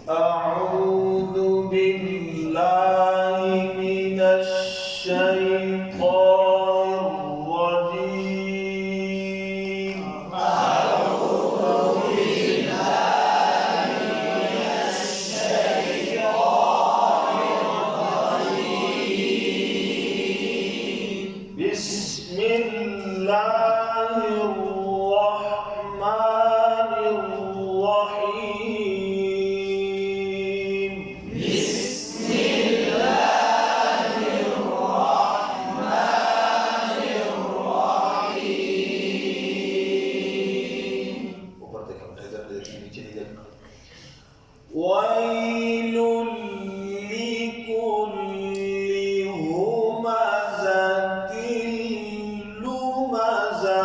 أعوذ بالله من الشيطان الرجيم. بسم الله الرحمن الرحيم. ऊपर देखो, इधर देखिए, नीचे नहीं देखना। वैल लिकुल्ली हुमज़ात लुमज़ा।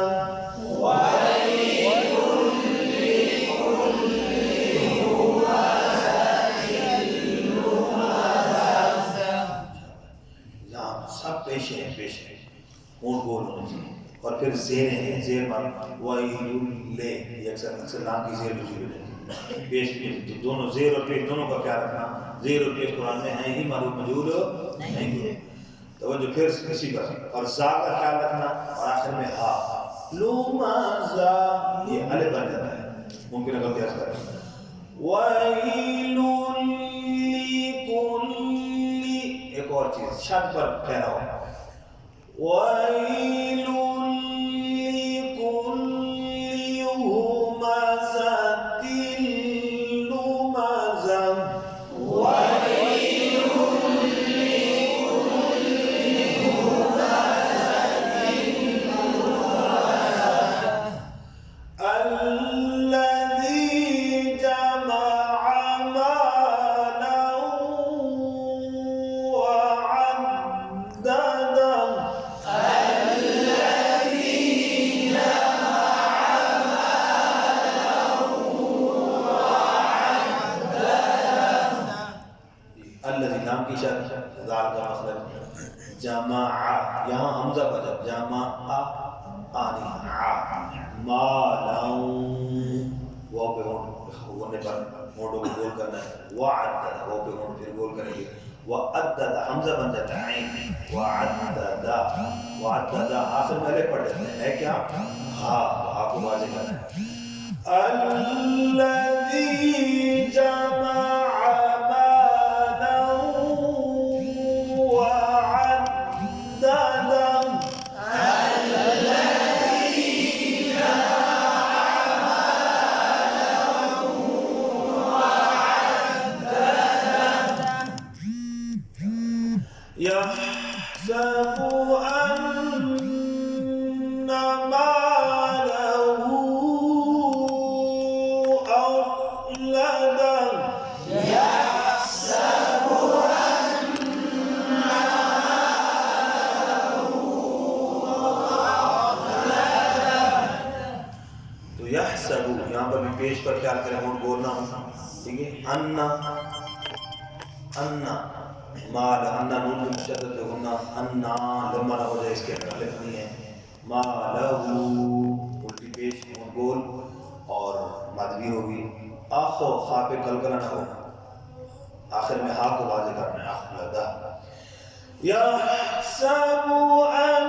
यहाँ सब पेश है, ऊँट गोल होने चाहिए और फिर ज़ेर है, ज़ेर पर वैलुल ले, ये अक्सर लाम की ज़ेर बुझी होती है। पेश तो दोनों ज़ेर और पेश दोनों का ख्याल रखना। ज़ेर और पेश कुरान में है ही, मालूम मौजूद नहीं है। तो वो जो फिर किसी पर और ज़ा का ख्याल रखना और आखिर में हा। लुमज़ा ये अलिफ बन जाता है, मुमकिन है गलती करें। वैलुल लिकुल्ली, एक और चीज़ शद पर ठहराओ। वैलुल लिकुल्ली हुमज़ातिन लुमज़ा। الذي جمع مالا وعدده. الذي नाम की शर्त ज़ाल का मसला जमा, यहाँ हमजा पर जब जमा आनी आ मालाऊ, वो पे होने पर मोड़ों को गोल करना है। वअद्दद, वो पे होने फिर गोल करेंगे। वअद्दद हमजा बन जाता है ऐन। वअद्दद आखिर में अलिफ पढ़ जाते हैं, है क्या हा, आपको वाज़ेह करना है। الذي جمع مالا وعدده. يحسب أن ماله أخلده. तो यहसबु यहाँ पर भी पेश पर ख्याल करें, और बोलना हो, ठीक है। अन्ना अन्ना माल, अन्ना नून में मुशद्दद होना, अन्ना लम्बा ना हो जाए, इसके अंदर अलिफ नहीं है। मालहू उल्टी पेश और गोल और मदवी होगी। आखो खा पे कलकला ना हो, आखिर में हा को वाज़ेह करना है। अखलदा। यहसबु अन